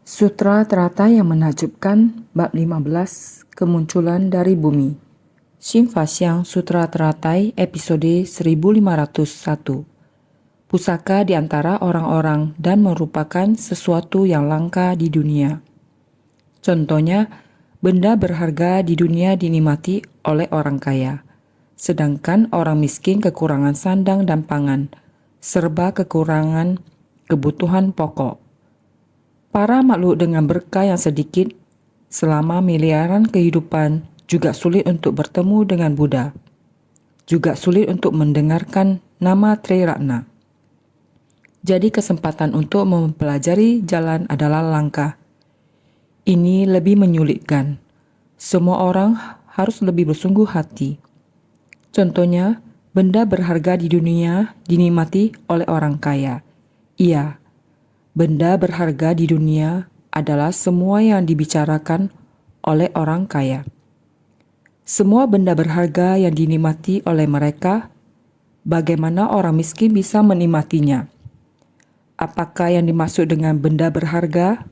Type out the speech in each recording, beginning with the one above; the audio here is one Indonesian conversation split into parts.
Sutra teratai yang menakjubkan, bab 15, kemunculan dari bumi. Shimvasyang Sutra Teratai episode 1501. Pusaka di antara orang-orang dan merupakan sesuatu yang langka di dunia. Contohnya, benda berharga di dunia dinikmati oleh orang kaya, sedangkan orang miskin kekurangan sandang dan pangan, serba kekurangan kebutuhan pokok. Para makhluk dengan berkah yang sedikit selama miliaran kehidupan juga sulit untuk bertemu dengan Buddha. Juga sulit untuk mendengarkan nama Triratna. Jadi kesempatan untuk mempelajari jalan adalah langka. Ini lebih menyulitkan. Semua orang harus lebih bersungguh hati. Contohnya, benda berharga di dunia dinikmati oleh orang kaya. Iya, benda berharga di dunia adalah semua yang dibicarakan oleh orang kaya. Semua benda berharga yang dinikmati oleh mereka, bagaimana orang miskin bisa menikmatinya? Apakah yang dimaksud dengan benda berharga?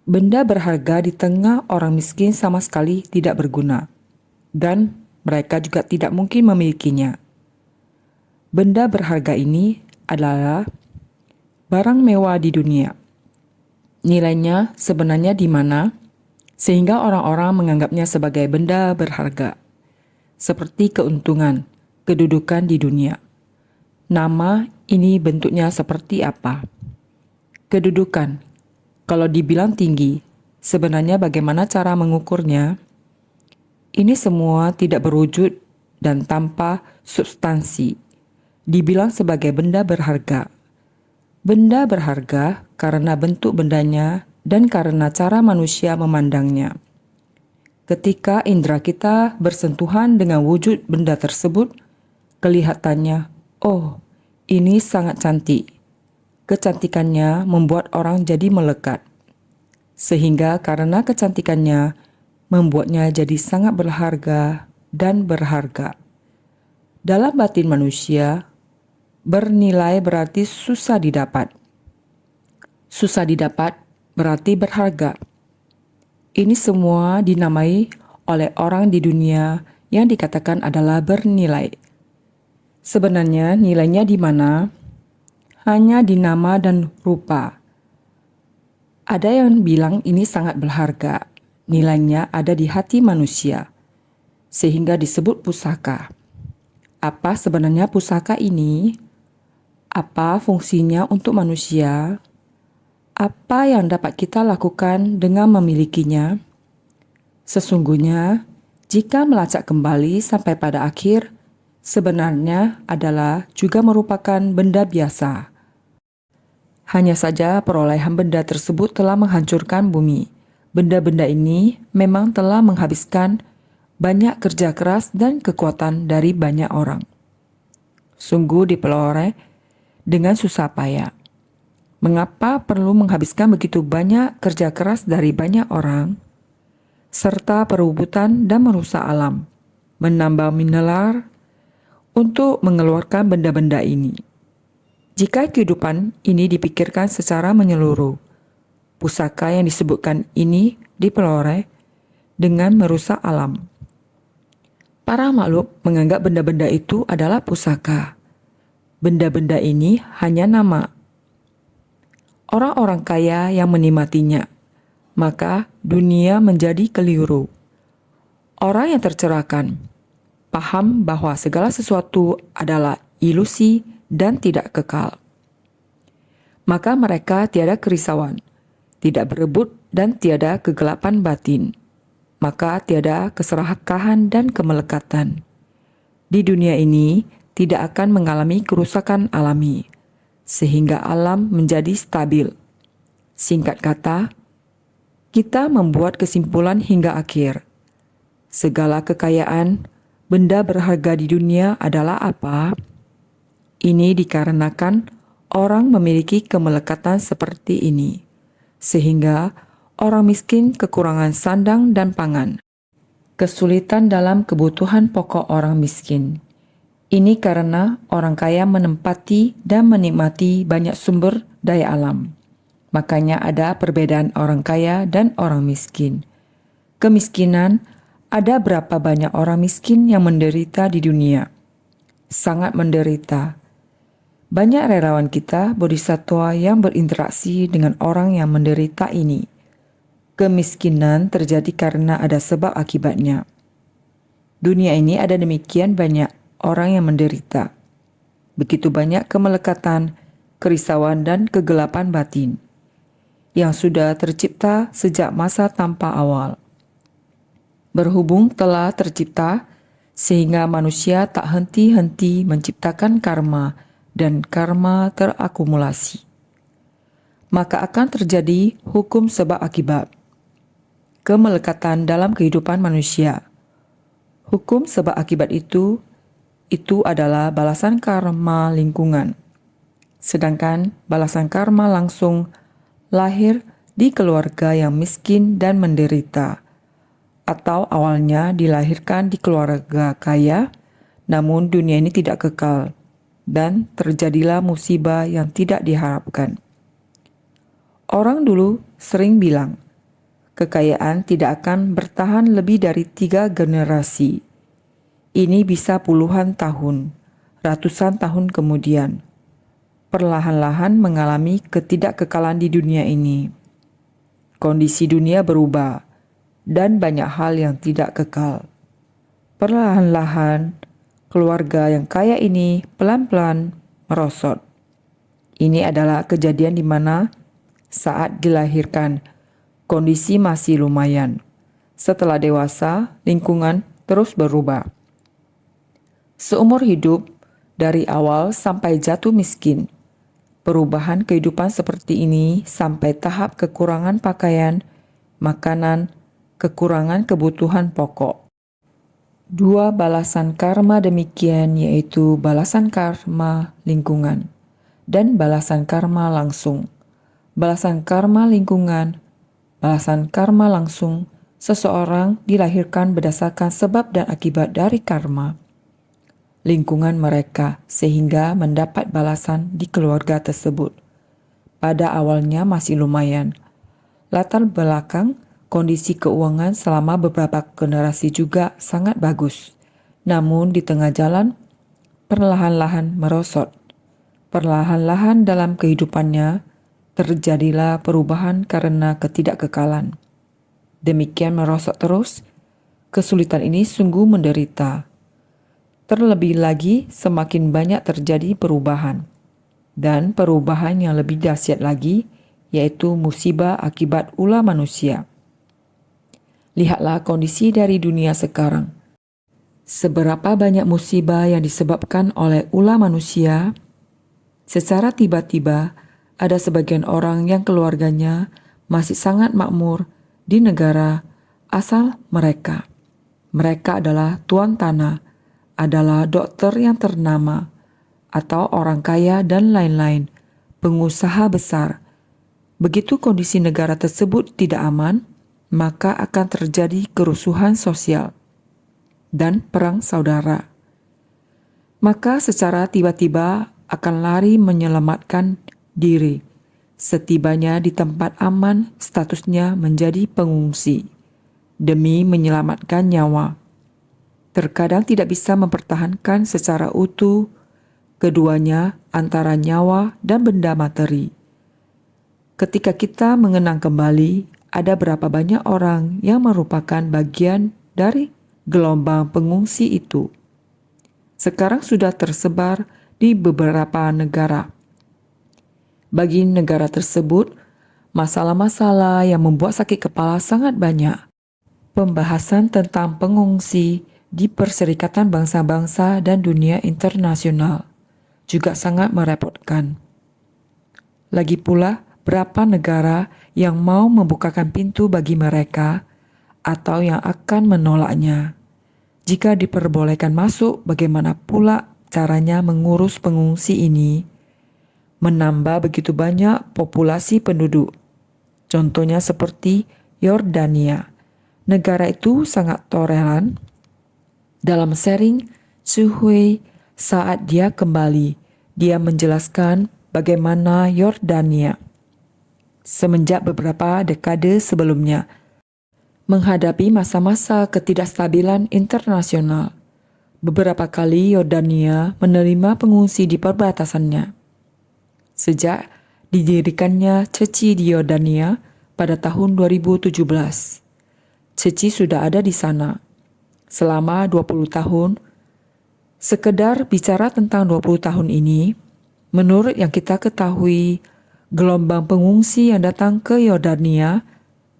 Benda berharga di tengah orang miskin sama sekali tidak berguna, dan mereka juga tidak mungkin memilikinya. Benda berharga ini adalah barang mewah di dunia. Nilainya sebenarnya di mana, sehingga orang-orang menganggapnya sebagai benda berharga, seperti keuntungan, kedudukan di dunia. Nama ini bentuknya seperti apa? Kedudukan, kalau dibilang tinggi, sebenarnya bagaimana cara mengukurnya? Ini semua tidak berwujud dan tanpa substansi, dibilang sebagai benda berharga. Benda berharga karena bentuk bendanya dan karena cara manusia memandangnya. Ketika indera kita bersentuhan dengan wujud benda tersebut, kelihatannya, oh, ini sangat cantik. Kecantikannya membuat orang jadi melekat. Sehingga karena kecantikannya, membuatnya jadi sangat berharga dan berharga. Dalam batin manusia, bernilai berarti susah didapat. Susah didapat berarti berharga. Ini semua dinamai oleh orang di dunia yang dikatakan adalah bernilai. Sebenarnya nilainya di mana? Hanya di nama dan rupa. Ada yang bilang ini sangat berharga. Nilainya ada di hati manusia, sehingga disebut pusaka. Apa sebenarnya pusaka ini? Apa fungsinya untuk manusia? Apa yang dapat kita lakukan dengan memilikinya? Sesungguhnya, jika melacak kembali sampai pada akhir, sebenarnya adalah juga merupakan benda biasa. Hanya saja perolehan benda tersebut telah menghancurkan bumi. Benda-benda ini memang telah menghabiskan banyak kerja keras dan kekuatan dari banyak orang. Sungguh diperoleh dengan susah payah. Mengapa perlu menghabiskan begitu banyak kerja keras dari banyak orang, serta perebutan dan merusak alam, menambah mineral untuk mengeluarkan benda-benda ini? Jika kehidupan ini dipikirkan secara menyeluruh, pusaka yang disebutkan ini diperoleh dengan merusak alam. Para makhluk menganggap benda-benda itu adalah pusaka. Benda-benda ini hanya nama. Orang-orang kaya yang menikmatinya, maka dunia menjadi keliru. Orang yang tercerahkan, paham bahwa segala sesuatu adalah ilusi dan tidak kekal. Maka mereka tiada kerisauan, tidak berebut dan tiada kegelapan batin. Maka tiada keserakahan dan kemelekatan. Di dunia ini tidak akan mengalami kerusakan alami, sehingga alam menjadi stabil. Singkat kata, kita membuat kesimpulan hingga akhir. Segala kekayaan, benda berharga di dunia adalah apa? Ini dikarenakan orang memiliki kemelekatan seperti ini, sehingga orang miskin kekurangan sandang dan pangan. Kesulitan dalam kebutuhan pokok orang miskin. Ini karena orang kaya menempati dan menikmati banyak sumber daya alam. Makanya ada perbedaan orang kaya dan orang miskin. Kemiskinan, ada berapa banyak orang miskin yang menderita di dunia? Sangat menderita. Banyak relawan kita bodhisatwa yang berinteraksi dengan orang yang menderita ini. Kemiskinan terjadi karena ada sebab akibatnya. Dunia ini ada demikian banyak orang yang menderita. Begitu banyak kemelekatan, kerisauan dan kegelapan batin yang sudah tercipta sejak masa tanpa awal. Berhubung telah tercipta, sehingga manusia tak henti-henti menciptakan karma dan karma terakumulasi. Maka akan terjadi hukum sebab akibat. Kemelekatan dalam kehidupan manusia. Hukum sebab akibat itu adalah balasan karma lingkungan. Sedangkan balasan karma langsung lahir di keluarga yang miskin dan menderita, atau awalnya dilahirkan di keluarga kaya, namun dunia ini tidak kekal, dan terjadilah musibah yang tidak diharapkan. Orang dulu sering bilang, kekayaan tidak akan bertahan lebih dari 3 generasi. Ini bisa puluhan tahun, ratusan tahun kemudian. Perlahan-lahan mengalami ketidakkekalan di dunia ini. Kondisi dunia berubah, dan banyak hal yang tidak kekal. Perlahan-lahan, keluarga yang kaya ini pelan-pelan merosot. Ini adalah kejadian di mana saat dilahirkan, kondisi masih lumayan. Setelah dewasa, lingkungan terus berubah. Seumur hidup, dari awal sampai jatuh miskin. Perubahan kehidupan seperti ini sampai tahap kekurangan pakaian, makanan, kekurangan kebutuhan pokok. 2 balasan karma demikian yaitu balasan karma lingkungan dan balasan karma langsung. Balasan karma lingkungan, balasan karma langsung, seseorang dilahirkan berdasarkan sebab dan akibat dari karma lingkungan mereka sehingga mendapat balasan di keluarga tersebut. Pada awalnya masih lumayan. Latar belakang kondisi keuangan selama beberapa generasi juga sangat bagus. Namun di tengah jalan perlahan-lahan merosot. Perlahan-lahan dalam kehidupannya terjadilah perubahan karena ketidakkekalan. Demikian merosot terus, kesulitan ini sungguh menderita. Terlebih lagi semakin banyak terjadi perubahan. Dan perubahan yang lebih dahsyat lagi, yaitu musibah akibat ulah manusia. Lihatlah kondisi dari dunia sekarang. Seberapa banyak musibah yang disebabkan oleh ulah manusia, secara tiba-tiba ada sebagian orang yang keluarganya masih sangat makmur di negara asal mereka. Mereka adalah tuan tanah, adalah dokter yang ternama, atau orang kaya dan lain-lain, pengusaha besar. Begitu kondisi negara tersebut tidak aman, maka akan terjadi kerusuhan sosial dan perang saudara. Maka secara tiba-tiba akan lari menyelamatkan diri. Setibanya di tempat aman, statusnya menjadi pengungsi demi menyelamatkan nyawa. Terkadang tidak bisa mempertahankan secara utuh keduanya antara nyawa dan benda materi. Ketika kita mengenang kembali, ada berapa banyak orang yang merupakan bagian dari gelombang pengungsi itu. Sekarang sudah tersebar di beberapa negara. Bagi negara tersebut, masalah-masalah yang membuat sakit kepala sangat banyak. Pembahasan tentang pengungsi di Perserikatan Bangsa-Bangsa dan dunia internasional juga sangat merepotkan. Lagi pula, berapa negara yang mau membukakan pintu bagi mereka atau yang akan menolaknya. Jika diperbolehkan masuk, bagaimana pula caranya mengurus pengungsi ini? Menambah begitu banyak populasi penduduk. Contohnya seperti Yordania. Negara itu sangat toleran. Dalam sharing Suhui saat dia kembali, dia menjelaskan bagaimana Yordania semenjak beberapa dekade sebelumnya. Menghadapi masa-masa ketidakstabilan internasional, beberapa kali Yordania menerima pengungsi di perbatasannya. Sejak didirikannya Ceci di Yordania pada tahun 2017, Ceci sudah ada di sana selama 20 tahun. Sekedar bicara tentang 20 tahun ini, menurut yang kita ketahui, gelombang pengungsi yang datang ke Yordania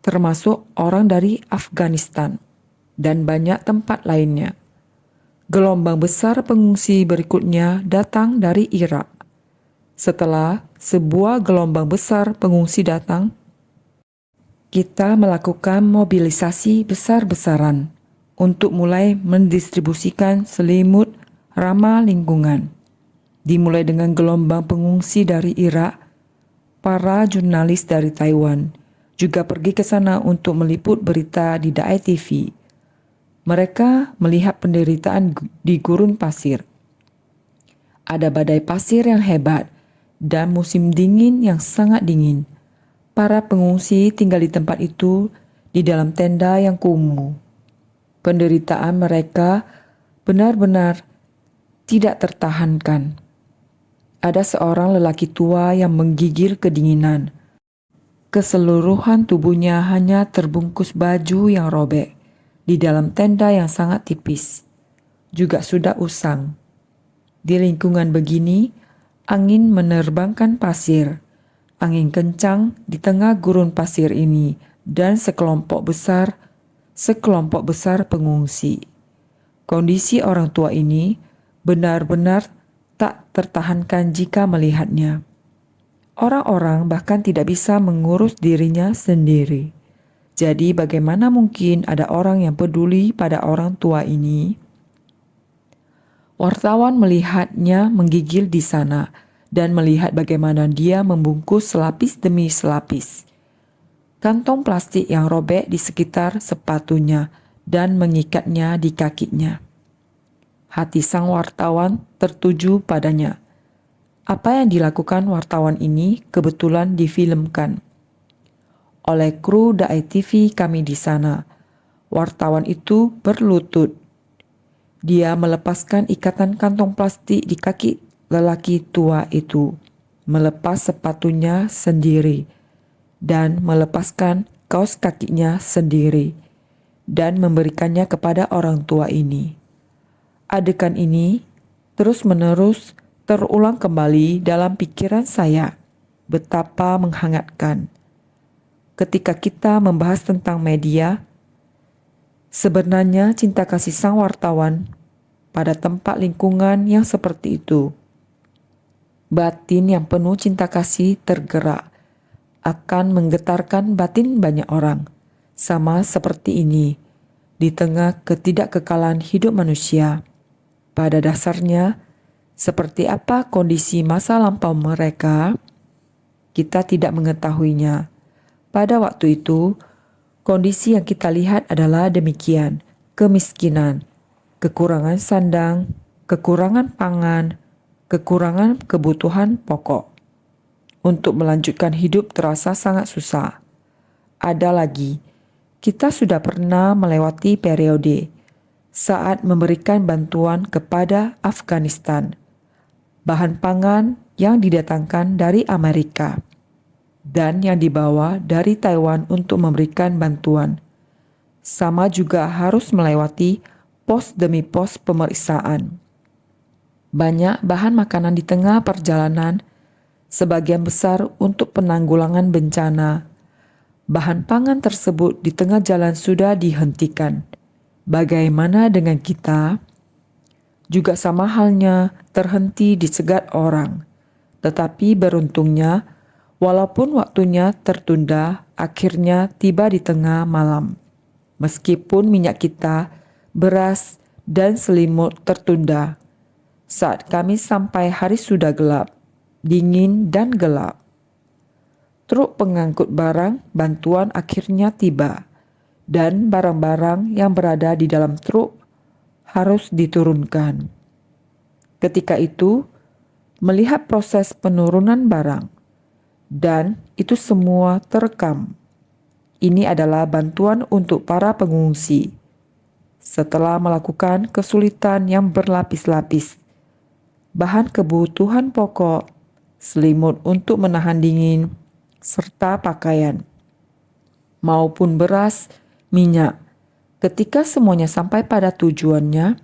termasuk orang dari Afghanistan dan banyak tempat lainnya. Gelombang besar pengungsi berikutnya datang dari Irak. Setelah sebuah gelombang besar pengungsi datang, kita melakukan mobilisasi besar-besaran untuk mulai mendistribusikan selimut ramah lingkungan. Dimulai dengan gelombang pengungsi dari Irak, para jurnalis dari Taiwan juga pergi ke sana untuk meliput berita di Dai TV. Mereka melihat penderitaan di gurun pasir. Ada badai pasir yang hebat dan musim dingin yang sangat dingin. Para pengungsi tinggal di tempat itu di dalam tenda yang kumuh. Penderitaan mereka benar-benar tidak tertahankan. Ada seorang lelaki tua yang menggigil kedinginan. Keseluruhan tubuhnya hanya terbungkus baju yang robek di dalam tenda yang sangat tipis. Juga sudah usang. Di lingkungan begini, angin menerbangkan pasir. Angin kencang di tengah gurun pasir ini dan sekelompok besar pengungsi. Kondisi orang tua ini benar-benar tak tertahankan jika melihatnya. Orang-orang bahkan tidak bisa mengurus dirinya sendiri. Jadi bagaimana mungkin ada orang yang peduli pada orang tua ini? Wartawan melihatnya menggigil di sana dan melihat bagaimana dia membungkus selapis demi selapis kantong plastik yang robek di sekitar sepatunya dan mengikatnya di kakinya. Hati sang wartawan tertuju padanya. Apa yang dilakukan wartawan ini kebetulan difilmkan oleh kru Dai TV kami di sana. Wartawan itu berlutut. Dia melepaskan ikatan kantong plastik di kaki lelaki tua itu, melepas sepatunya sendiri, dan melepaskan kaos kakinya sendiri, dan memberikannya kepada orang tua ini. Adegan ini terus-menerus terulang kembali dalam pikiran saya. Betapa menghangatkan. Ketika kita membahas tentang media, sebenarnya cinta kasih sang wartawan pada tempat lingkungan yang seperti itu. Batin yang penuh cinta kasih tergerak akan menggetarkan batin banyak orang. Sama seperti ini, di tengah ketidakkekalan hidup manusia. Pada dasarnya, seperti apa kondisi masa lampau mereka, kita tidak mengetahuinya. Pada waktu itu, kondisi yang kita lihat adalah demikian: kemiskinan, kekurangan sandang, kekurangan pangan, kekurangan kebutuhan pokok. Untuk melanjutkan hidup terasa sangat susah. Ada lagi, kita sudah pernah melewati periode saat memberikan bantuan kepada Afghanistan. Bahan pangan yang didatangkan dari Amerika dan yang dibawa dari Taiwan untuk memberikan bantuan. Sama juga harus melewati pos demi pos pemeriksaan. Banyak bahan makanan di tengah perjalanan, sebagian besar untuk penanggulangan bencana. Bahan pangan tersebut di tengah jalan sudah dihentikan. Bagaimana dengan kita? Juga sama halnya terhenti dicegat orang. Tetapi beruntungnya, walaupun waktunya tertunda, akhirnya tiba di tengah malam. Meskipun minyak kita, beras, dan selimut tertunda. Saat kami sampai, hari sudah gelap, dingin dan gelap. Truk pengangkut barang bantuan akhirnya tiba, dan barang-barang yang berada di dalam truk harus diturunkan. Ketika itu, melihat proses penurunan barang, Dan itu semua terekam. Ini adalah bantuan untuk para pengungsi. Setelah melakukan kesulitan yang berlapis-lapis, bahan kebutuhan pokok, selimut untuk menahan dingin, serta pakaian, maupun beras, minyak. Ketika semuanya sampai pada tujuannya,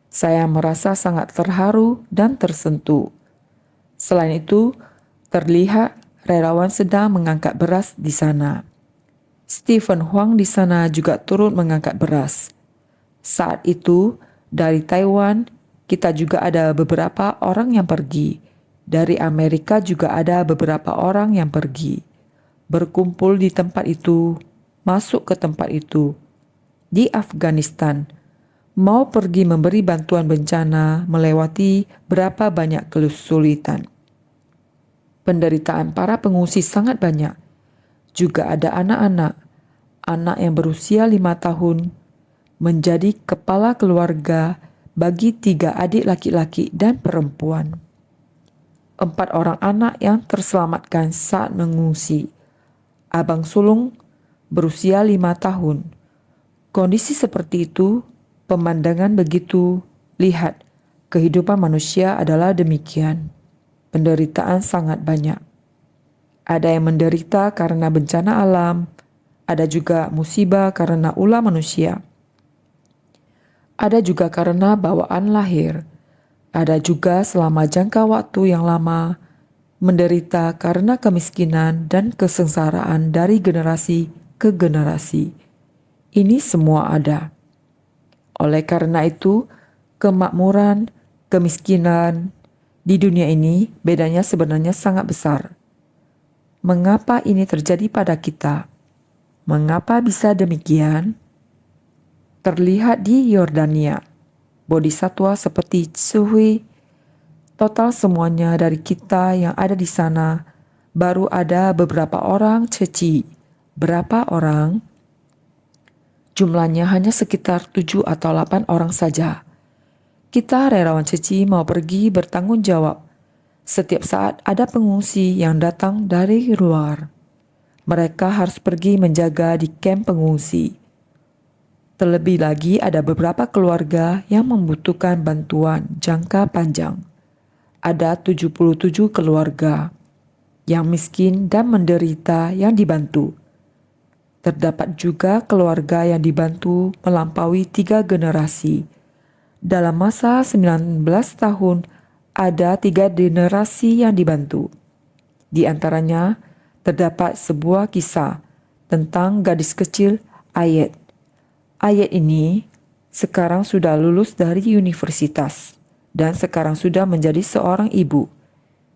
saya merasa sangat terharu dan tersentuh. Selain itu, terlihat relawan sedang mengangkat beras di sana. Stephen Huang di sana juga turut mengangkat beras. Saat itu, dari Taiwan, kita juga ada beberapa orang yang pergi. Dari Amerika juga ada beberapa orang yang pergi. Berkumpul di tempat itu, masuk ke tempat itu. Di Afghanistan, mau pergi memberi bantuan bencana melewati berapa banyak kesulitan. Penderitaan para pengungsi sangat banyak. Juga ada anak yang berusia 5 tahun, menjadi kepala keluarga bagi 3 adik laki-laki dan perempuan. 4 orang anak yang terselamatkan saat mengungsi. Abang sulung berusia 5 tahun. Kondisi seperti itu, pemandangan begitu, lihat, kehidupan manusia adalah demikian. Penderitaan sangat banyak. Ada yang menderita karena bencana alam, ada juga musibah karena ulah manusia. Ada juga karena bawaan lahir. Ada juga selama jangka waktu yang lama, menderita karena kemiskinan dan kesengsaraan dari generasi ke generasi. Ini semua ada. Oleh karena itu, kemakmuran, kemiskinan di dunia ini bedanya sebenarnya sangat besar. Mengapa ini terjadi pada kita? Mengapa bisa demikian? Terlihat di Yordania, bodhisatwa seperti Tsuhui, total semuanya dari kita yang ada di sana, baru ada beberapa orang ceci. Berapa orang? Jumlahnya hanya sekitar 7 atau 8 orang saja. Kita relawan ceci mau pergi bertanggung jawab. Setiap saat ada pengungsi yang datang dari luar. Mereka harus pergi menjaga di kamp pengungsi. Terlebih lagi ada beberapa keluarga yang membutuhkan bantuan jangka panjang. Ada 77 keluarga yang miskin dan menderita yang dibantu. Terdapat juga keluarga yang dibantu melampaui 3 generasi. Dalam masa 19 tahun, ada 3 generasi yang dibantu. Di antaranya, terdapat sebuah kisah tentang gadis kecil Ayet. Ayet ini sekarang sudah lulus dari universitas dan sekarang sudah menjadi seorang ibu.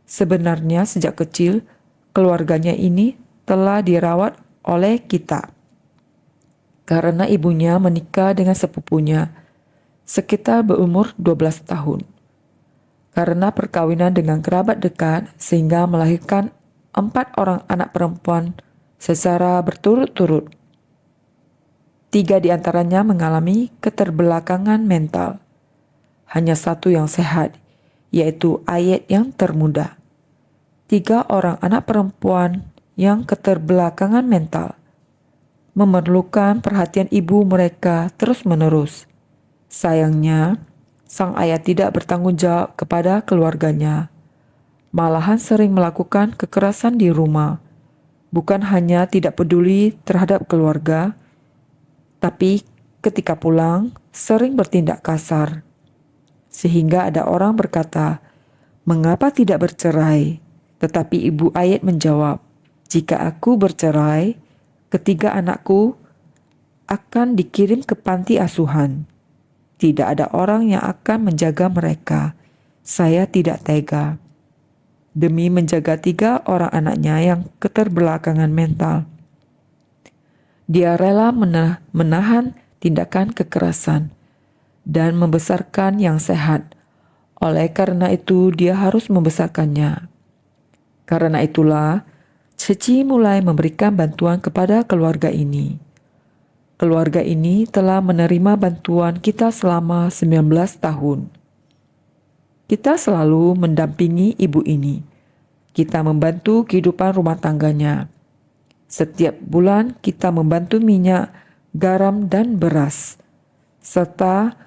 Sebenarnya sejak kecil, keluarganya ini telah dirawat oleh kita. Karena ibunya menikah dengan sepupunya, sekitar berumur 12 tahun. Karena perkawinan dengan kerabat dekat sehingga melahirkan 4 orang anak perempuan secara berturut-turut. 3 di antaranya mengalami keterbelakangan mental. Hanya 1 yang sehat, yaitu Ayet yang termuda. 3 orang anak perempuan yang keterbelakangan mental memerlukan perhatian ibu mereka terus-menerus. Sayangnya, sang ayah tidak bertanggung jawab kepada keluarganya. Malahan sering melakukan kekerasan di rumah. Bukan hanya tidak peduli terhadap keluarga, tapi ketika pulang sering bertindak kasar. Sehingga ada orang berkata, "Mengapa tidak bercerai?" Tetapi ibu Ayet menjawab, "Jika aku bercerai, ketiga anakku akan dikirim ke panti asuhan. Tidak ada orang yang akan menjaga mereka. Saya tidak tega." Demi menjaga 3 orang anaknya yang keterbelakangan mental, dia rela menahan tindakan kekerasan dan membesarkan yang sehat. Oleh karena itu, dia harus membesarkannya. Karena itulah, Ceci mulai memberikan bantuan kepada keluarga ini. Keluarga ini telah menerima bantuan kita selama 19 tahun. Kita selalu mendampingi ibu ini. Kita membantu kehidupan rumah tangganya. Setiap bulan kita membantu minyak, garam, dan beras, serta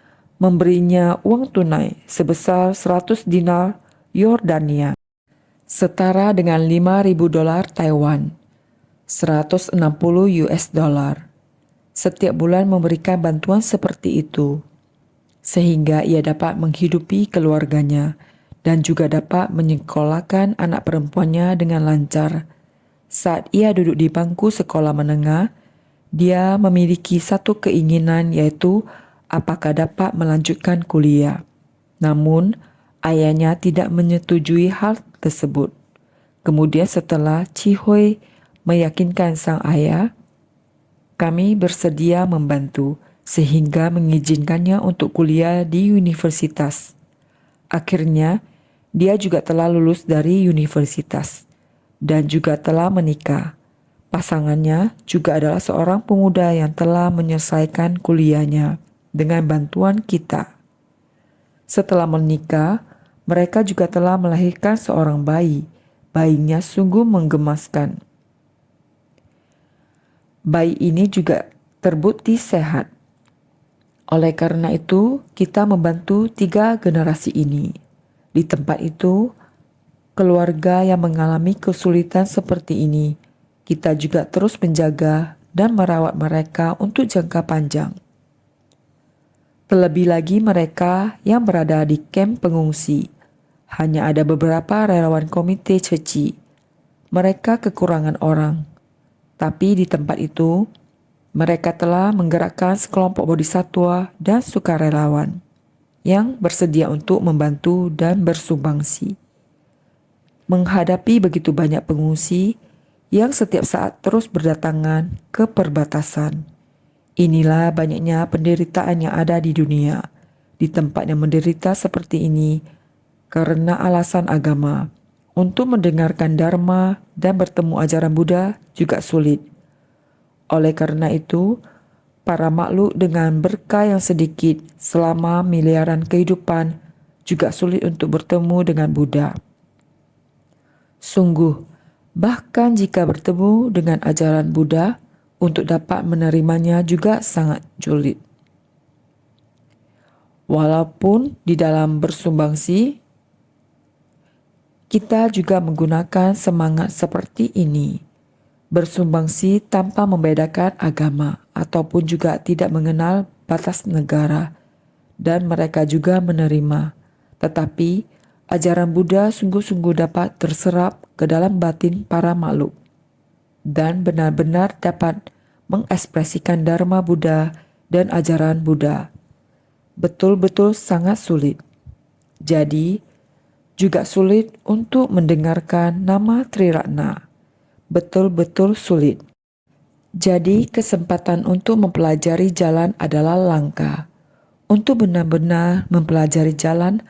memberinya uang tunai sebesar 100 dinar Yordania, setara dengan 5.000 dolar Taiwan, 160 US dollar. Setiap bulan memberikan bantuan seperti itu, sehingga ia dapat menghidupi keluarganya dan juga dapat menyekolahkan anak perempuannya dengan lancar. Saat ia duduk di bangku sekolah menengah, dia memiliki satu keinginan, yaitu apakah dapat melanjutkan kuliah. Namun, ayahnya tidak menyetujui hal tersebut. Kemudian setelah Chi Hui meyakinkan sang ayah, kami bersedia membantu sehingga mengizinkannya untuk kuliah di universitas. Akhirnya, dia juga telah lulus dari universitas dan juga telah menikah. Pasangannya juga adalah seorang pemuda yang telah menyelesaikan kuliahnya dengan bantuan kita. Setelah menikah, mereka juga telah melahirkan seorang bayi. Bayinya sungguh menggemaskan. Bayi ini juga terbukti sehat. Oleh karena itu, kita membantu 3 generasi ini. Di tempat itu, keluarga yang mengalami kesulitan seperti ini, kita juga terus menjaga dan merawat mereka untuk jangka panjang. Terlebih lagi mereka yang berada di kamp pengungsi. Hanya ada beberapa relawan komite ceci. Mereka kekurangan orang. Tapi di tempat itu, mereka telah menggerakkan sekelompok bodhisatwa dan sukarelawan yang bersedia untuk membantu dan bersumbangsi. Menghadapi begitu banyak pengungsi yang setiap saat terus berdatangan ke perbatasan. Inilah banyaknya penderitaan yang ada di dunia. Di tempat yang menderita seperti ini, karena alasan agama, untuk mendengarkan Dharma dan bertemu ajaran Buddha juga sulit. Oleh karena itu, para makhluk dengan berkah yang sedikit selama miliaran kehidupan juga sulit untuk bertemu dengan Buddha. Sungguh, bahkan jika bertemu dengan ajaran Buddha, untuk dapat menerimanya juga sangat sulit. Walaupun di dalam bersumbangsi, kita juga menggunakan semangat seperti ini. Bersumbangsi tanpa membedakan agama ataupun juga tidak mengenal batas negara, dan mereka juga menerima. Tetapi ajaran Buddha sungguh-sungguh dapat terserap ke dalam batin para makhluk dan benar-benar dapat mengekspresikan Dharma Buddha dan ajaran Buddha. Betul-betul sangat sulit. Jadi juga sulit untuk mendengarkan nama Triratna. Betul-betul sulit. Jadi kesempatan untuk mempelajari jalan adalah langka. Untuk benar-benar mempelajari jalan,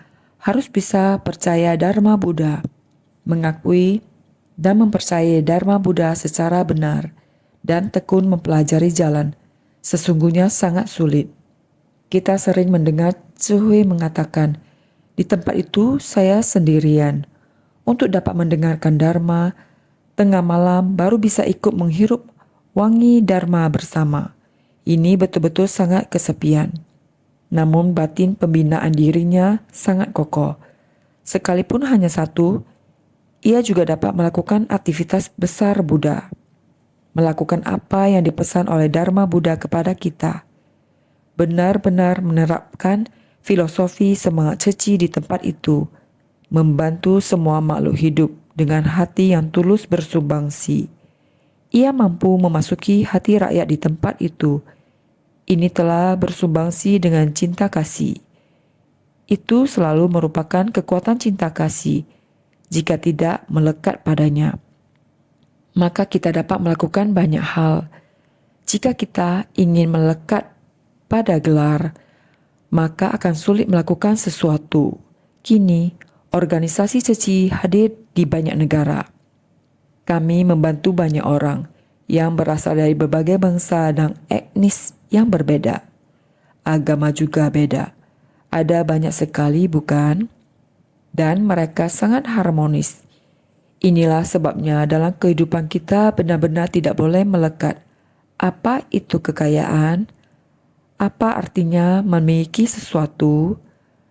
harus bisa percaya Dharma Buddha, mengakui dan mempercayai Dharma Buddha secara benar, dan tekun mempelajari jalan. Sesungguhnya sangat sulit. Kita sering mendengar Tzu mengatakan, di tempat itu saya sendirian. Untuk dapat mendengarkan Dharma, tengah malam baru bisa ikut menghirup wangi Dharma bersama. Ini betul-betul sangat kesepian. Namun batin pembinaan dirinya sangat kokoh. Sekalipun hanya satu, ia juga dapat melakukan aktivitas besar Buddha. Melakukan apa yang dipesan oleh Dharma Buddha kepada kita. Benar-benar menerapkan filosofi semangat ceci di tempat itu. Membantu semua makhluk hidup dengan hati yang tulus bersumbangsi. Ia mampu memasuki hati rakyat di tempat itu. Ini telah bersumbangsi dengan cinta kasih. Itu selalu merupakan kekuatan cinta kasih. Jika tidak melekat padanya, maka kita dapat melakukan banyak hal. Jika kita ingin melekat pada gelar, maka akan sulit melakukan sesuatu. Kini, organisasi ceci hadir di banyak negara. Kami membantu banyak orang yang berasal dari berbagai bangsa dan etnis yang berbeda. Agama juga beda. Ada banyak sekali, bukan? Dan mereka sangat harmonis. Inilah sebabnya dalam kehidupan kita benar-benar tidak boleh melekat. Apa itu kekayaan? Apa artinya memiliki sesuatu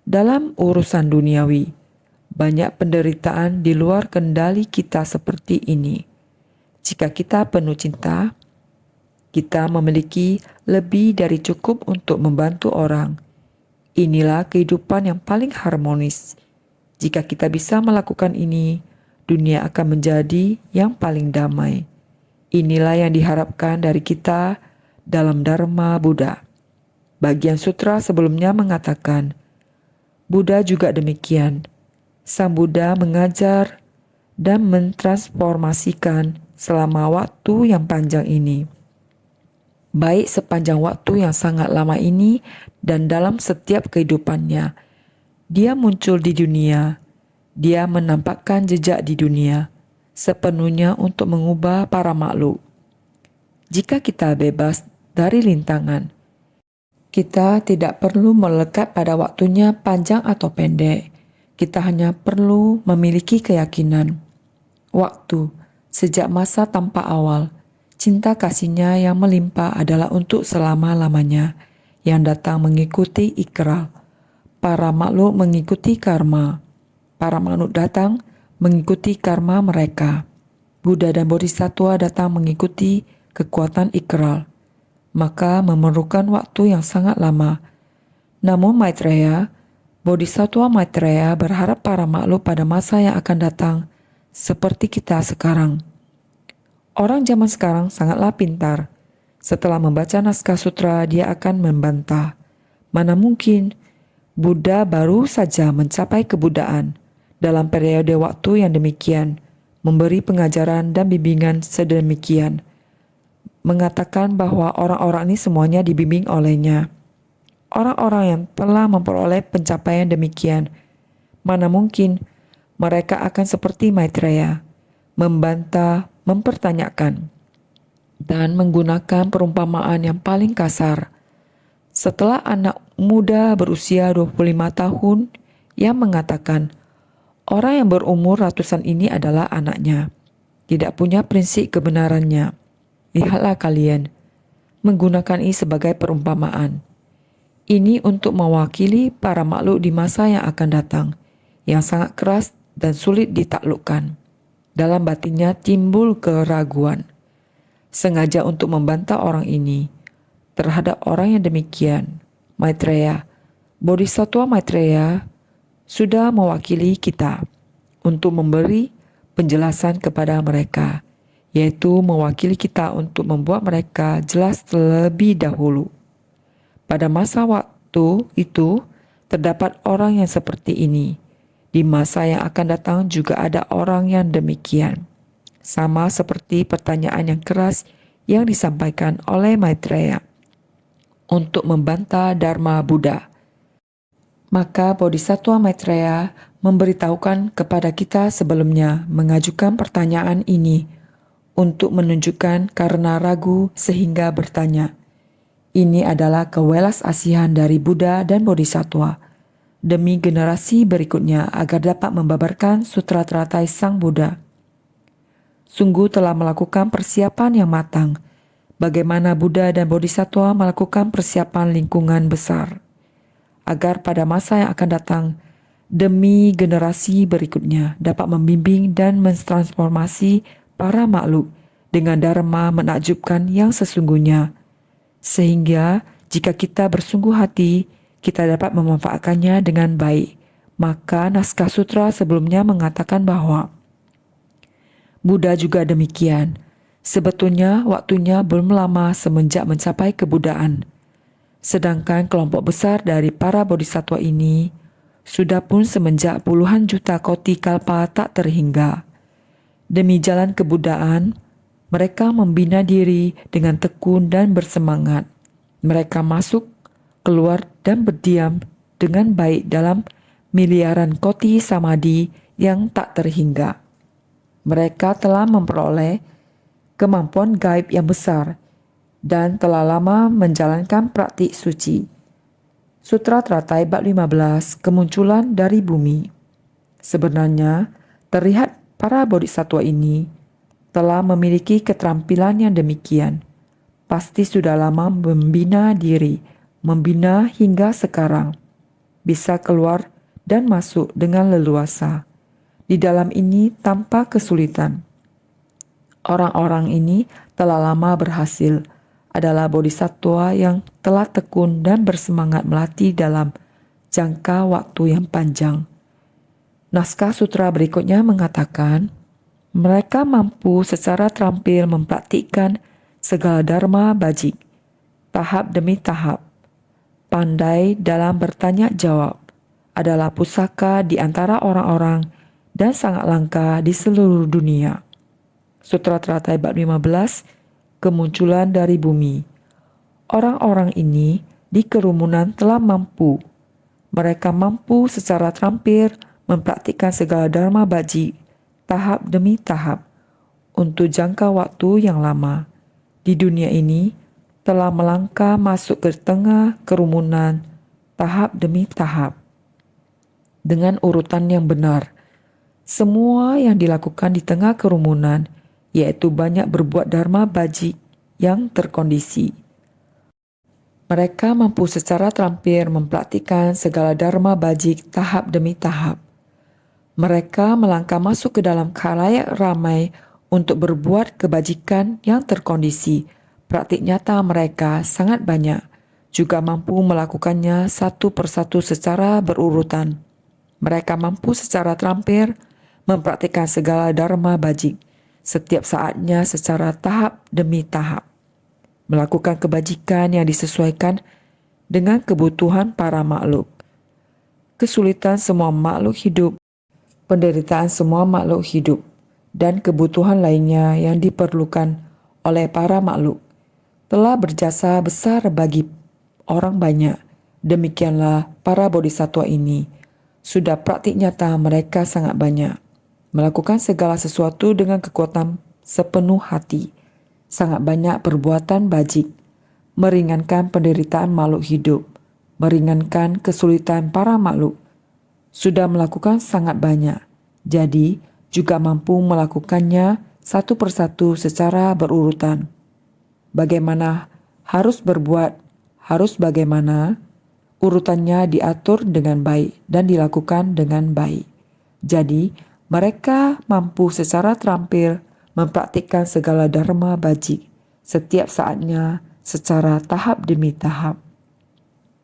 dalam urusan duniawi? Banyak penderitaan di luar kendali kita seperti ini. Jika kita penuh cinta, kita memiliki lebih dari cukup untuk membantu orang. Inilah kehidupan yang paling harmonis. Jika kita bisa melakukan ini, dunia akan menjadi yang paling damai. Inilah yang diharapkan dari kita dalam Dharma Buddha. Bagian sutra sebelumnya mengatakan, Buddha juga demikian. Sang Buddha mengajar dan mentransformasikan selama waktu yang panjang ini. Baik sepanjang waktu yang sangat lama ini dan dalam setiap kehidupannya. Dia muncul di dunia. Dia menampakkan jejak di dunia sepenuhnya untuk mengubah para makhluk. Jika kita bebas dari rintangan, kita tidak perlu melekat pada waktunya panjang atau pendek. Kita hanya perlu memiliki keyakinan. Waktu, sejak masa tanpa awal, cinta kasihnya yang melimpah adalah untuk selama-lamanya, yang datang mengikuti ikrar. Para makhluk mengikuti karma. Para makhluk datang mengikuti karma mereka. Buddha dan Bodhisattva datang mengikuti kekuatan ikrar. Maka memerlukan waktu yang sangat lama. Namun Maitreya, Bodhisattva Maitreya berharap para makhluk pada masa yang akan datang seperti kita sekarang. Orang zaman sekarang sangatlah pintar. Setelah membaca naskah sutra, dia akan membantah. Mana mungkin Buddha baru saja mencapai kebuddhaan dalam periode waktu yang demikian, memberi pengajaran dan bimbingan sedemikian, mengatakan bahwa orang-orang ini semuanya dibimbing olehnya. Orang-orang yang telah memperoleh pencapaian demikian, mana mungkin mereka akan seperti Maitreya, membantah, mempertanyakan, dan menggunakan perumpamaan yang paling kasar. Setelah anak muda berusia 25 tahun yang mengatakan, orang yang berumur ratusan ini adalah anaknya, tidak punya prinsip kebenarannya. Lihatlah kalian, menggunakan ini sebagai perumpamaan. Ini untuk mewakili para makhluk di masa yang akan datang, yang sangat keras dan sulit ditaklukkan. Dalam batinnya timbul keraguan. Sengaja untuk membantah orang ini. Terhadap orang yang demikian, Maitreya, Bodhisattva Maitreya sudah mewakili kita untuk memberi penjelasan kepada mereka, yaitu mewakili kita untuk membuat mereka jelas terlebih dahulu. Pada masa waktu itu, terdapat orang yang seperti ini. Di masa yang akan datang juga ada orang yang demikian. Sama seperti pertanyaan yang keras yang disampaikan oleh Maitreya untuk membantah Dharma Buddha. Maka Bodhisattva Maitreya memberitahukan kepada kita sebelumnya mengajukan pertanyaan ini untuk menunjukkan karena ragu sehingga bertanya. Ini adalah kewelas asihan dari Buddha dan Bodhisattva demi generasi berikutnya agar dapat membabarkan sutra teratai Sang Buddha. Sungguh telah melakukan persiapan yang matang. Bagaimana Buddha dan Bodhisattva melakukan persiapan lingkungan besar agar pada masa yang akan datang demi generasi berikutnya dapat membimbing dan mentransformasi para makhluk dengan dharma menakjubkan yang sesungguhnya, sehingga jika kita bersungguh hati kita dapat memanfaatkannya dengan baik. Maka naskah sutra sebelumnya mengatakan bahwa Buddha juga demikian. Sebetulnya waktunya belum lama semenjak mencapai kebuddhaan. Sedangkan kelompok besar dari para bodhisattva ini sudah pun semenjak puluhan juta koti kalpa tak terhingga. Demi jalan kebuddhaan, mereka membina diri dengan tekun dan bersemangat. Mereka masuk, keluar dan berdiam dengan baik dalam miliaran koti samadhi yang tak terhingga. Mereka telah memperoleh kemampuan gaib yang besar dan telah lama menjalankan praktik suci. Sutra Teratai bab 15, kemunculan dari bumi. Sebenarnya terlihat para bodhisatwa ini telah memiliki keterampilan yang demikian. Pasti sudah lama membina diri, membina hingga sekarang. Bisa keluar dan masuk dengan leluasa. Di dalam ini tanpa kesulitan. Orang-orang ini telah lama berhasil, adalah bodhisatwa yang telah tekun dan bersemangat melatih dalam jangka waktu yang panjang. Naskah sutra berikutnya mengatakan, mereka mampu secara terampil mempraktikkan segala dharma bajik, tahap demi tahap. Pandai dalam bertanya jawab, adalah pusaka di antara orang-orang dan sangat langka di seluruh dunia. Sutra Teratai bab 15, kemunculan dari bumi. Orang-orang ini di kerumunan telah mampu. Mereka mampu secara terampil mempraktikkan segala dharma bajik, tahap demi tahap, untuk jangka waktu yang lama. Di dunia ini, telah melangkah masuk ke tengah kerumunan, tahap demi tahap. Dengan urutan yang benar, semua yang dilakukan di tengah kerumunan, yaitu banyak berbuat dharma bajik yang terkondisi. Mereka mampu secara terampil mempraktikkan segala dharma bajik tahap demi tahap. Mereka melangkah masuk ke dalam khalayak ramai untuk berbuat kebajikan yang terkondisi. Praktik nyata mereka sangat banyak, juga mampu melakukannya satu persatu secara berurutan. Mereka mampu secara terampil mempraktikkan segala dharma bajik, setiap saatnya secara tahap demi tahap. Melakukan kebajikan yang disesuaikan dengan kebutuhan para makhluk. Kesulitan semua makhluk hidup, penderitaan semua makhluk hidup, dan kebutuhan lainnya yang diperlukan oleh para makhluk telah berjasa besar bagi orang banyak. Demikianlah para bodhisatwa ini. Sudah praktik nyata mereka sangat banyak. Melakukan segala sesuatu dengan kekuatan sepenuh hati. Sangat banyak perbuatan bajik. Meringankan penderitaan makhluk hidup. Meringankan kesulitan para makhluk. Sudah melakukan sangat banyak. Jadi, juga mampu melakukannya satu persatu secara berurutan. Bagaimana harus berbuat, harus bagaimana, urutannya diatur dengan baik dan dilakukan dengan baik. Jadi, mereka mampu secara terampil mempraktikkan segala dharma bajik setiap saatnya secara tahap demi tahap.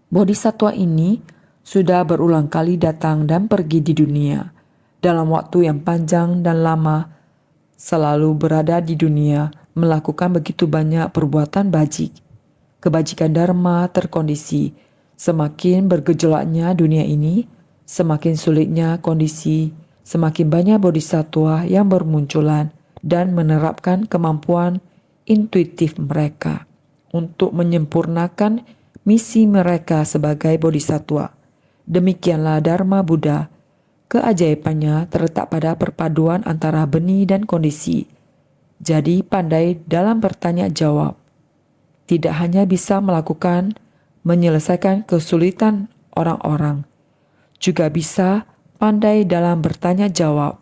Bodhisatwa ini sudah berulang kali datang dan pergi di dunia. Dalam waktu yang panjang dan lama, selalu berada di dunia, melakukan begitu banyak perbuatan bajik. Kebajikan dharma terkondisi. Semakin bergejolaknya dunia ini, semakin sulitnya kondisi, semakin banyak bodhisatwa yang bermunculan dan menerapkan kemampuan intuitif mereka untuk menyempurnakan misi mereka sebagai bodhisatwa. Demikianlah Dharma Buddha. Keajaibannya terletak pada perpaduan antara benih dan kondisi. Jadi pandai dalam bertanya jawab. Tidak hanya bisa menyelesaikan kesulitan orang-orang, juga bisa pandai dalam bertanya jawab.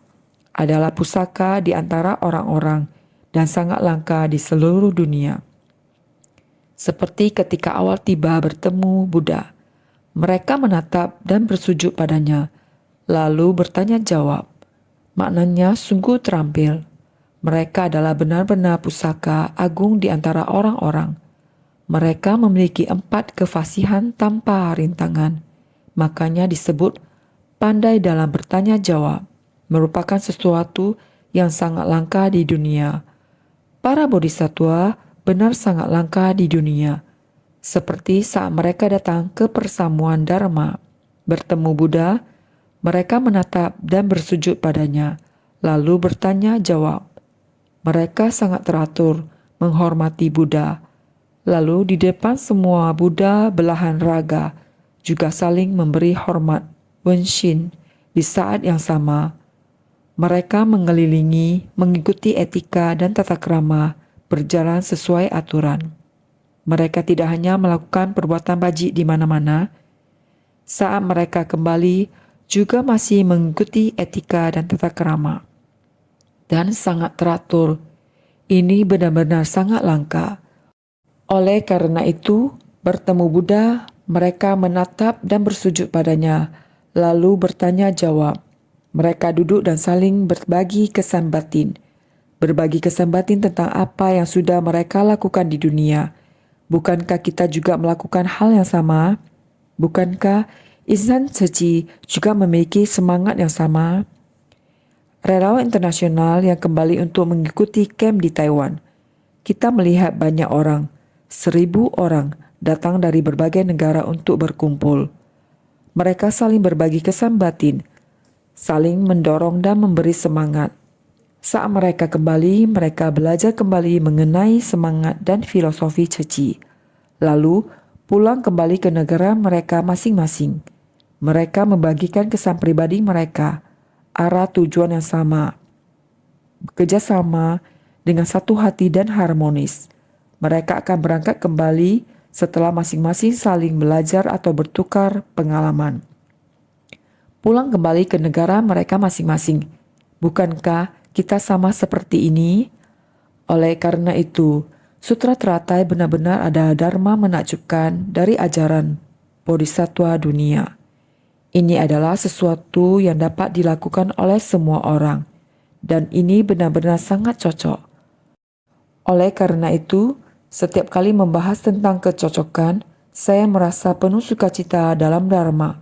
Adalah pusaka di antara orang-orang dan sangat langka di seluruh dunia. Seperti ketika awal tiba bertemu Buddha, mereka menatap dan bersujud padanya, lalu bertanya jawab. Maknanya sungguh terampil. Mereka adalah benar-benar pusaka agung di antara orang-orang. Mereka memiliki 4 kefasihan tanpa rintangan. Makanya disebut pandai dalam bertanya jawab, merupakan sesuatu yang sangat langka di dunia. Para bodhisatwa benar sangat langka di dunia. Seperti saat mereka datang ke persamuan Dharma, bertemu Buddha, mereka menatap dan bersujud padanya, lalu bertanya jawab. Mereka sangat teratur, menghormati Buddha. Lalu di depan semua Buddha belahan raga, juga saling memberi hormat, wenshin, di saat yang sama. Mereka mengelilingi, mengikuti etika dan tata krama, berjalan sesuai aturan. Mereka tidak hanya melakukan perbuatan bajik di mana-mana, saat mereka kembali juga masih mengikuti etika dan tata krama. dan sangat teratur. Ini benar-benar sangat langka. Oleh karena itu, bertemu Buddha, mereka menatap dan bersujud padanya, lalu bertanya jawab. Mereka duduk dan saling berbagi kesan batin. Berbagi kesan batin tentang apa yang sudah mereka lakukan di dunia. Bukankah kita juga melakukan hal yang sama? Bukankah insan suci juga memiliki semangat yang sama? Relawan internasional yang kembali untuk mengikuti camp di Taiwan. Kita melihat banyak orang, 1.000 orang datang dari berbagai negara untuk berkumpul. Mereka saling berbagi kesan batin, saling mendorong dan memberi semangat. Saat mereka kembali, mereka belajar kembali mengenai semangat dan filosofi Ceci. Lalu, pulang kembali ke negara mereka masing-masing. Mereka membagikan kesan pribadi mereka, arah tujuan yang sama, bekerja sama dengan satu hati dan harmonis. Mereka akan berangkat kembali setelah masing-masing saling belajar atau bertukar pengalaman. Pulang kembali ke negara mereka masing-masing. Bukankah kita sama seperti ini? Oleh karena itu, Sutra Teratai benar-benar ada dharma menakjubkan dari ajaran Bodhisattva dunia. Ini adalah sesuatu yang dapat dilakukan oleh semua orang, dan ini benar-benar sangat cocok. Oleh karena itu, setiap kali membahas tentang kecocokan, saya merasa penuh sukacita dalam dharma.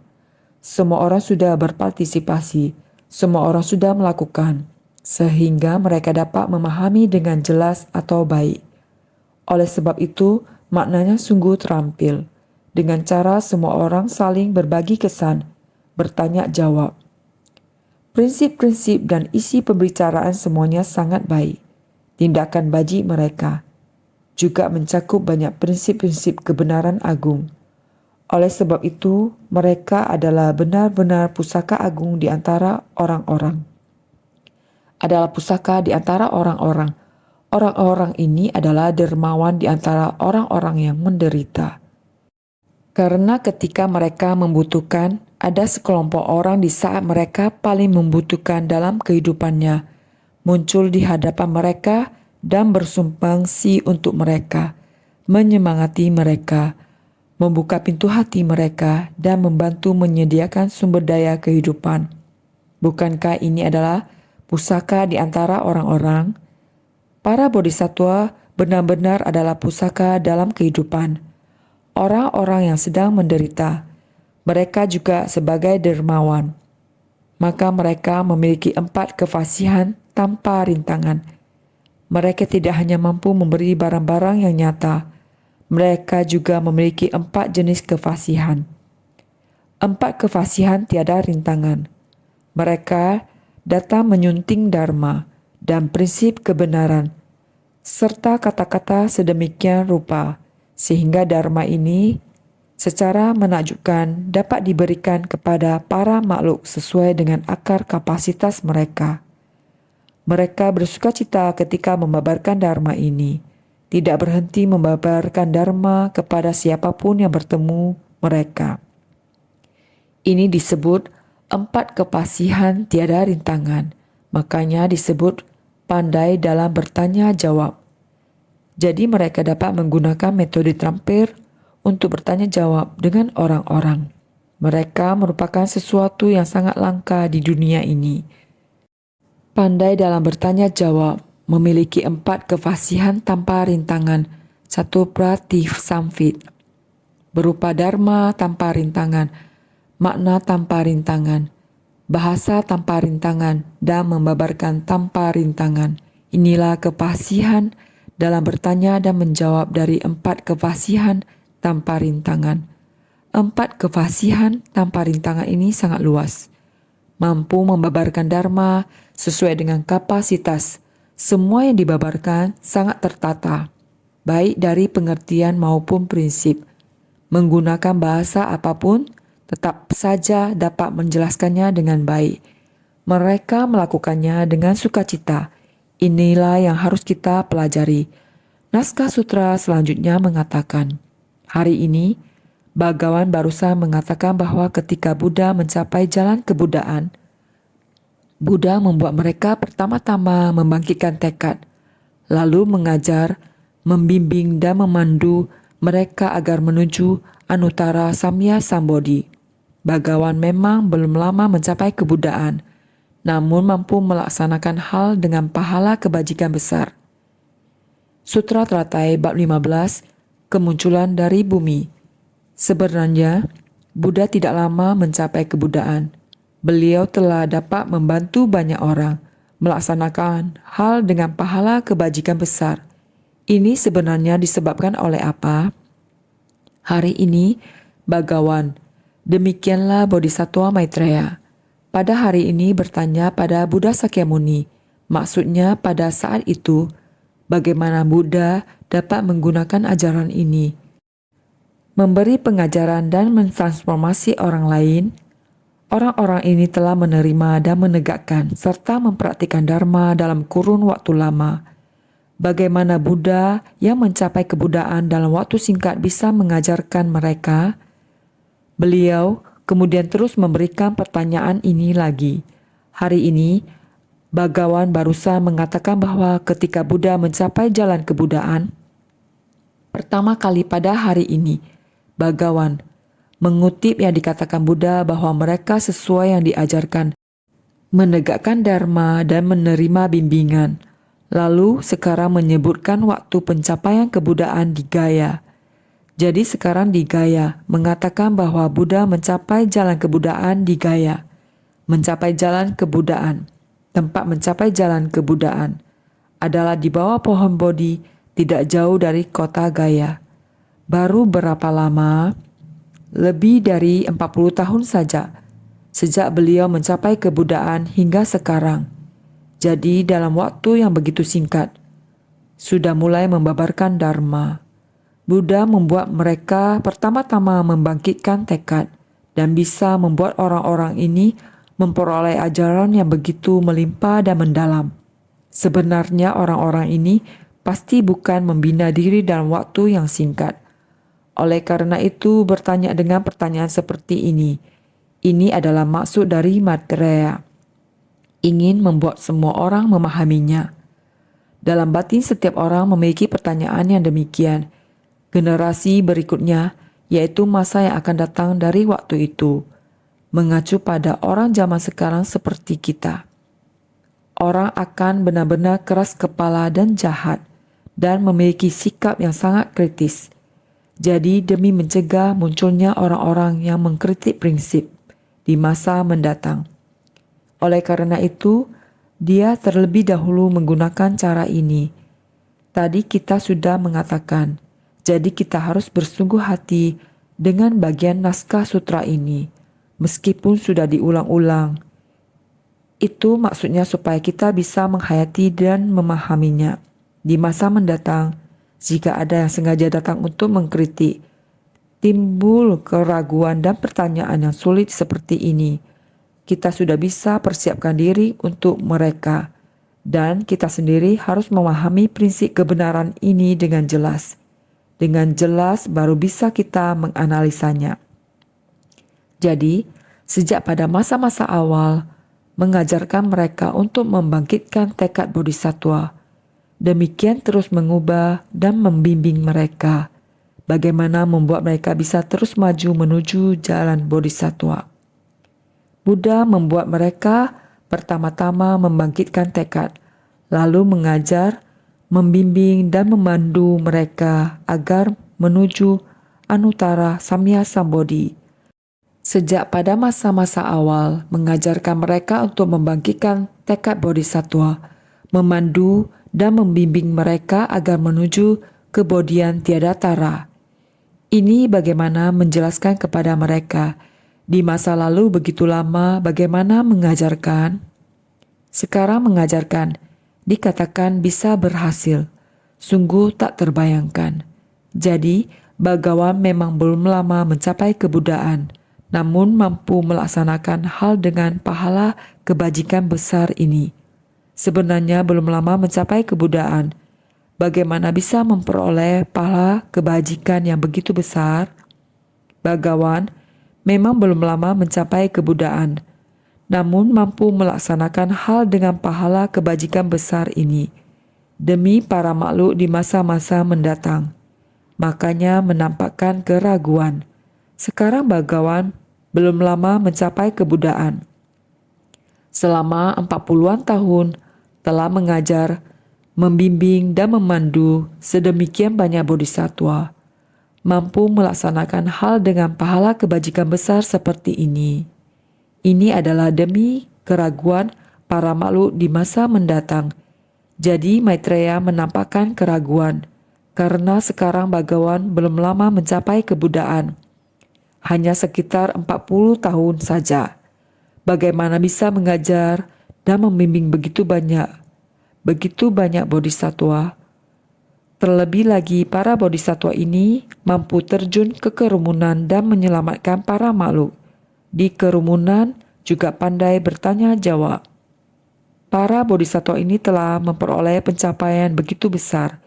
Semua orang sudah berpartisipasi, semua orang sudah melakukan, sehingga mereka dapat memahami dengan jelas atau baik. Oleh sebab itu, maknanya sungguh terampil. Dengan cara semua orang saling berbagi kesan, bertanya jawab. Prinsip-prinsip dan isi pembicaraan semuanya sangat baik. Tindakan bajik mereka juga mencakup banyak prinsip-prinsip kebenaran agung. Oleh sebab itu, mereka adalah benar-benar pusaka agung di antara orang-orang. Adalah pusaka di antara orang-orang. Orang-orang ini adalah dermawan di antara orang-orang yang menderita. Karena ketika mereka membutuhkan, ada sekelompok orang di saat mereka paling membutuhkan dalam kehidupannya, muncul di hadapan mereka dan bersumbangsi untuk mereka, menyemangati mereka, membuka pintu hati mereka, dan membantu menyediakan sumber daya kehidupan. Bukankah ini adalah pusaka di antara orang-orang? Para bodhisattva benar-benar adalah pusaka dalam kehidupan. Orang-orang yang sedang menderita, mereka juga sebagai dermawan. Maka mereka memiliki 4 kefasihan tanpa rintangan. Mereka tidak hanya mampu memberi barang-barang yang nyata, mereka juga memiliki 4 jenis kefasihan. 4 kefasihan tiada rintangan. Mereka datang menyunting dharma dan prinsip kebenaran, serta kata-kata sedemikian rupa, sehingga dharma ini secara menakjubkan dapat diberikan kepada para makhluk sesuai dengan akar kapasitas mereka. Mereka bersukacita ketika membabarkan dharma ini, tidak berhenti membabarkan dharma kepada siapapun yang bertemu mereka. Ini disebut 4 kefasihan tiada rintangan, makanya disebut pandai dalam bertanya jawab. Jadi mereka dapat menggunakan metode terampil untuk bertanya jawab dengan orang-orang. Mereka merupakan sesuatu yang sangat langka di dunia ini. Pandai dalam bertanya jawab memiliki 4 kefasihan tanpa rintangan, 1 pratif samvit, berupa dharma tanpa rintangan, makna tanpa rintangan, bahasa tanpa rintangan, dan membabarkan tanpa rintangan. Inilah kefasihan dalam bertanya dan menjawab dari 4 kefasihan tanpa rintangan. 4 kefasihan tanpa rintangan ini sangat luas. Mampu membabarkan dharma sesuai dengan kapasitas. Semua yang dibabarkan sangat tertata, baik dari pengertian maupun prinsip. Menggunakan bahasa apapun, tetap saja dapat menjelaskannya dengan baik. Mereka melakukannya dengan sukacita. Inilah yang harus kita pelajari. Naskah sutra selanjutnya mengatakan, hari ini, Bhagawan barusan mengatakan bahwa ketika Buddha mencapai jalan kebuddhaan, Buddha membuat mereka pertama-tama membangkitkan tekad, lalu mengajar, membimbing dan memandu mereka agar menuju Anuttara Samya Sambodhi. Bagawan memang belum lama mencapai kebudaan, namun mampu melaksanakan hal dengan pahala kebajikan besar. Sutra Teratai bab 15, kemunculan dari bumi. Sebenarnya, Buddha tidak lama mencapai kebudaan. Beliau telah dapat membantu banyak orang melaksanakan hal dengan pahala kebajikan besar. Ini sebenarnya disebabkan oleh apa? Hari ini, Bagawan, demikianlah Bodhisattva Maitreya. Pada hari ini bertanya pada Buddha Sakyamuni, maksudnya pada saat itu, bagaimana Buddha dapat menggunakan ajaran ini, memberi pengajaran dan mentransformasi orang lain. Orang-orang ini telah menerima dan menegakkan serta mempraktikkan Dharma dalam kurun waktu lama. Bagaimana Buddha yang mencapai kebudaan dalam waktu singkat bisa mengajarkan mereka? Beliau kemudian terus memberikan pertanyaan ini lagi. Hari ini, Bagawan barusan mengatakan bahwa ketika Buddha mencapai jalan kebudaan, pertama kali pada hari ini, Bagawan mengutip yang dikatakan Buddha bahwa mereka sesuai yang diajarkan, menegakkan Dharma dan menerima bimbingan. Lalu sekarang menyebutkan waktu pencapaian kebudaan di Gaya. Jadi sekarang di Gaya mengatakan bahwa Buddha mencapai jalan kebudaan di Gaya. Mencapai jalan kebudaan, tempat mencapai jalan kebudaan, adalah di bawah pohon Bodhi tidak jauh dari kota Gaya. Baru berapa lama? Lebih dari 40 tahun saja, sejak beliau mencapai kebudaan hingga sekarang. Jadi dalam waktu yang begitu singkat, sudah mulai membabarkan Dharma. Buddha membuat mereka pertama-tama membangkitkan tekad dan bisa membuat orang-orang ini memperoleh ajaran yang begitu melimpah dan mendalam. Sebenarnya orang-orang ini pasti bukan membina diri dalam waktu yang singkat. Oleh karena itu bertanya dengan pertanyaan seperti ini. Ini adalah maksud dari Maitreya. Ingin membuat semua orang memahaminya. Dalam batin setiap orang memiliki pertanyaan yang demikian. Generasi berikutnya, yaitu masa yang akan datang dari waktu itu, mengacu pada orang zaman sekarang seperti kita. Orang akan benar-benar keras kepala dan jahat, dan memiliki sikap yang sangat kritis. Jadi demi mencegah munculnya orang-orang yang mengkritik prinsip di masa mendatang. Oleh karena itu, dia terlebih dahulu menggunakan cara ini. Tadi kita sudah mengatakan, jadi kita harus bersungguh hati dengan bagian naskah sutra ini. Meskipun sudah diulang-ulang, itu maksudnya supaya kita bisa menghayati dan memahaminya. Di masa mendatang, jika ada yang sengaja datang untuk mengkritik, timbul keraguan dan pertanyaan yang sulit seperti ini, kita sudah bisa persiapkan diri untuk mereka. Dan kita sendiri harus memahami prinsip kebenaran ini dengan jelas. Dengan jelas baru bisa kita menganalisanya. Jadi, sejak pada masa-masa awal, mengajarkan mereka untuk membangkitkan tekad bodhisattva. Demikian terus mengubah dan membimbing mereka, bagaimana membuat mereka bisa terus maju menuju jalan bodhisattva. Buddha membuat mereka pertama-tama membangkitkan tekad, lalu mengajar, membimbing dan memandu mereka agar menuju Anuttara Samya Sambodhi. Sejak pada masa-masa awal, mengajarkan mereka untuk membangkitkan tekad bodhisattva, memandu dan membimbing mereka agar menuju kebodhian tiada tara. Ini bagaimana menjelaskan kepada mereka di masa lalu begitu lama bagaimana mengajarkan. Sekarang mengajarkan dikatakan bisa berhasil. Sungguh tak terbayangkan. Jadi, Bagawan memang belum lama mencapai kebudaan, namun mampu melaksanakan hal dengan pahala kebajikan besar ini. Sebenarnya belum lama mencapai kebudaan. Bagaimana bisa memperoleh pahala kebajikan yang begitu besar? Bagawan memang belum lama mencapai kebudaan, namun mampu melaksanakan hal dengan pahala kebajikan besar ini demi para makhluk di masa-masa mendatang. Makanya menampakkan keraguan. Sekarang bagawan belum lama mencapai kebudaan. Selama 40-an tahun telah mengajar, membimbing dan memandu sedemikian banyak bodhisattva, mampu melaksanakan hal dengan pahala kebajikan besar seperti ini. Ini adalah demi keraguan para makhluk di masa mendatang. Jadi Maitreya menampakkan keraguan, karena sekarang bagawan belum lama mencapai kebudaan. Hanya sekitar 40 tahun saja. Bagaimana bisa mengajar dan membimbing begitu banyak bodhisattva? Terlebih lagi para bodhisattva ini mampu terjun ke kerumunan dan menyelamatkan para makhluk. Di kerumunan juga pandai bertanya jawab. Para bodhisattva ini telah memperoleh pencapaian begitu besar.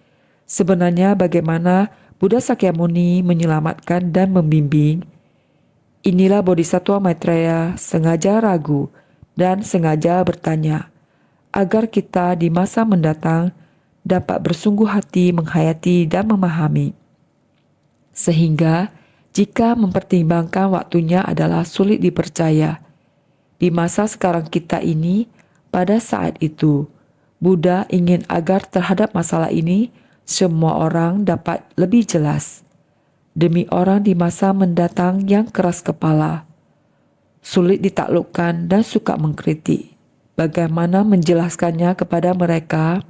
Sebenarnya bagaimana Buddha Sakyamuni menyelamatkan dan membimbing? Inilah bodhisattva Maitreya sengaja ragu dan sengaja bertanya, agar kita di masa mendatang dapat bersungguh hati menghayati dan memahami. Sehingga jika mempertimbangkan waktunya adalah sulit dipercaya. Di masa sekarang kita ini, pada saat itu, Buddha ingin agar terhadap masalah ini semua orang dapat lebih jelas. Demi orang di masa mendatang yang keras kepala, sulit ditaklukkan dan suka mengkritik. Bagaimana menjelaskannya kepada mereka?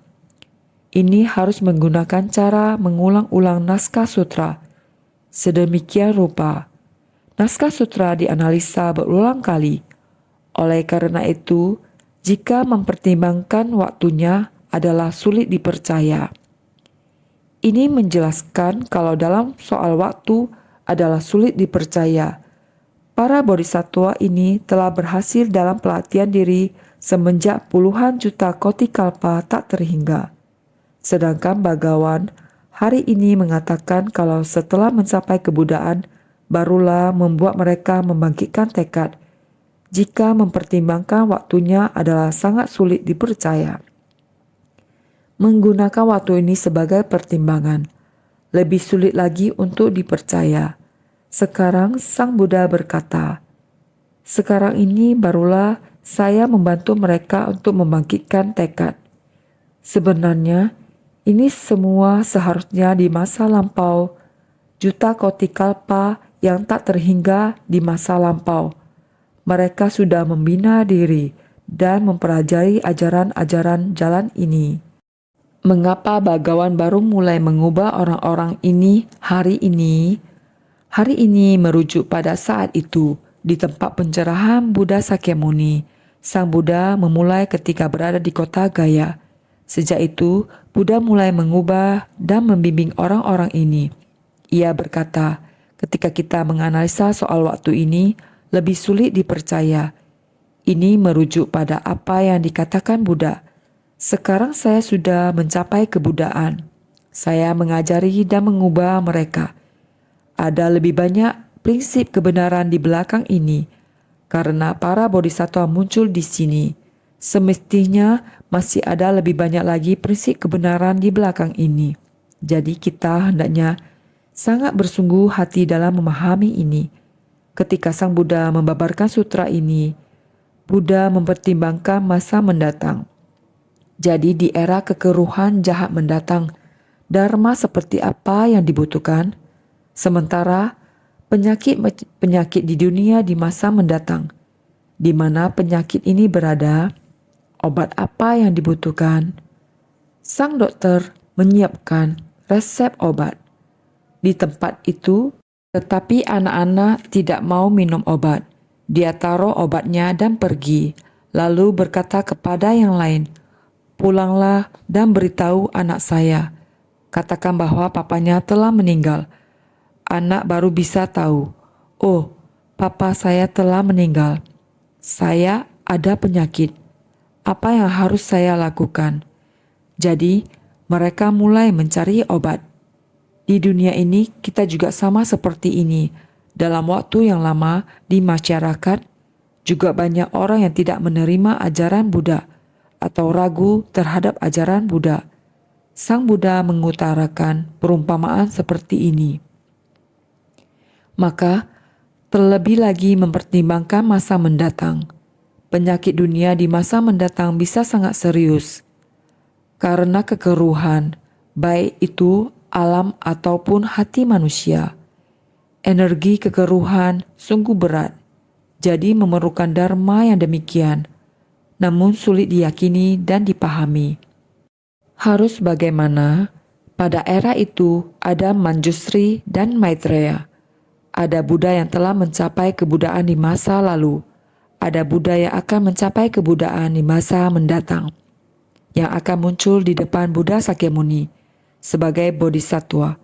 Ini harus menggunakan cara mengulang-ulang naskah sutra. Sedemikian rupa, naskah sutra dianalisa berulang kali. Oleh karena itu, jika mempertimbangkan waktunya adalah sulit dipercaya. Ini menjelaskan kalau dalam soal waktu adalah sulit dipercaya. Para bodhisattva ini telah berhasil dalam pelatihan diri semenjak puluhan juta koti kalpa tak terhingga. Sedangkan bagawan hari ini mengatakan kalau setelah mencapai kebudaan, barulah membuat mereka membangkitkan tekad. Jika mempertimbangkan waktunya adalah sangat sulit dipercaya. Menggunakan waktu ini sebagai pertimbangan, lebih sulit lagi untuk dipercaya. Sekarang Sang Buddha berkata, sekarang ini barulah saya membantu mereka untuk membangkitkan tekad. Sebenarnya, ini semua seharusnya di masa lampau, juta koti kalpa yang tak terhingga di masa lampau. Mereka sudah membina diri dan mempelajari ajaran-ajaran jalan ini. Mengapa bagawan baru mulai mengubah orang-orang ini hari ini? Hari ini merujuk pada saat itu, di tempat pencerahan Buddha Sakyamuni. Sang Buddha memulai ketika berada di kota Gaya. Sejak itu, Buddha mulai mengubah dan membimbing orang-orang ini. Ia berkata, ketika kita menganalisa soal waktu ini, lebih sulit dipercaya. Ini merujuk pada apa yang dikatakan Buddha. Sekarang saya sudah mencapai kebudaan. Saya mengajari dan mengubah mereka. Ada lebih banyak prinsip kebenaran di belakang ini, karena para bodhisattva muncul di sini. Semestinya masih ada lebih banyak lagi prinsip kebenaran di belakang ini. Jadi kita hendaknya sangat bersungguh hati dalam memahami ini. Ketika Sang Buddha membabarkan sutra ini, Buddha mempertimbangkan masa mendatang. Jadi di era kekeruhan jahat mendatang, dharma seperti apa yang dibutuhkan? Sementara penyakit di dunia di masa mendatang, di mana penyakit ini berada, obat apa yang dibutuhkan? Sang dokter menyiapkan resep obat. Di tempat itu, tetapi anak-anak tidak mau minum obat. Dia taruh obatnya dan pergi, lalu berkata kepada yang lain, "Pulanglah dan beritahu anak saya. Katakan bahwa papanya telah meninggal." Anak baru bisa tahu, "Oh, papa saya telah meninggal. Saya ada penyakit. Apa yang harus saya lakukan?" Jadi, mereka mulai mencari obat. Di dunia ini, kita juga sama seperti ini. Dalam waktu yang lama di masyarakat, Juga banyak orang yang tidak menerima ajaran Buddha atau ragu terhadap ajaran Buddha. Sang Buddha mengutarakan perumpamaan seperti ini. Maka, terlebih lagi mempertimbangkan masa mendatang. Penyakit dunia di masa mendatang bisa sangat serius. Karena kekeruhan, baik itu alam ataupun hati manusia. Energi kekeruhan sungguh berat, jadi memerlukan dharma yang demikian, namun sulit diyakini dan dipahami. Harus bagaimana? Pada era itu ada Manjusri dan Maitreya. Ada Buddha yang telah mencapai kebudayaan di masa lalu. Ada Buddha yang akan mencapai kebudayaan di masa mendatang, yang akan muncul di depan Buddha Sakyamuni sebagai bodhisattva.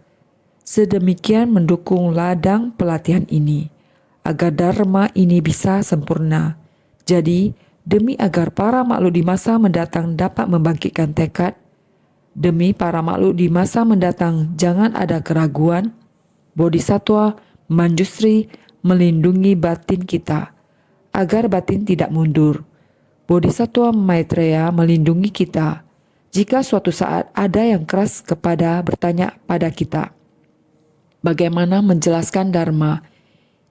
Sedemikian mendukung ladang pelatihan ini, agar dharma ini bisa sempurna. Jadi, demi agar para makhluk di masa mendatang dapat membangkitkan tekad, demi para makhluk di masa mendatang jangan ada keraguan, bodhisattva Manjusri melindungi batin kita, agar batin tidak mundur. Bodhisattva Maitreya melindungi kita, jika suatu saat ada yang keras bertanya pada kita, bagaimana menjelaskan Dharma?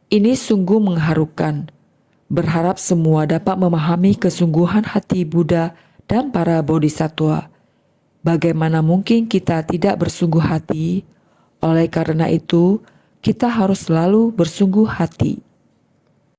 Ini sungguh mengharukan. Berharap semua dapat memahami kesungguhan hati Buddha dan para bodhisattva. Bagaimana mungkin kita tidak bersungguh hati? Oleh karena itu, kita harus selalu bersungguh hati.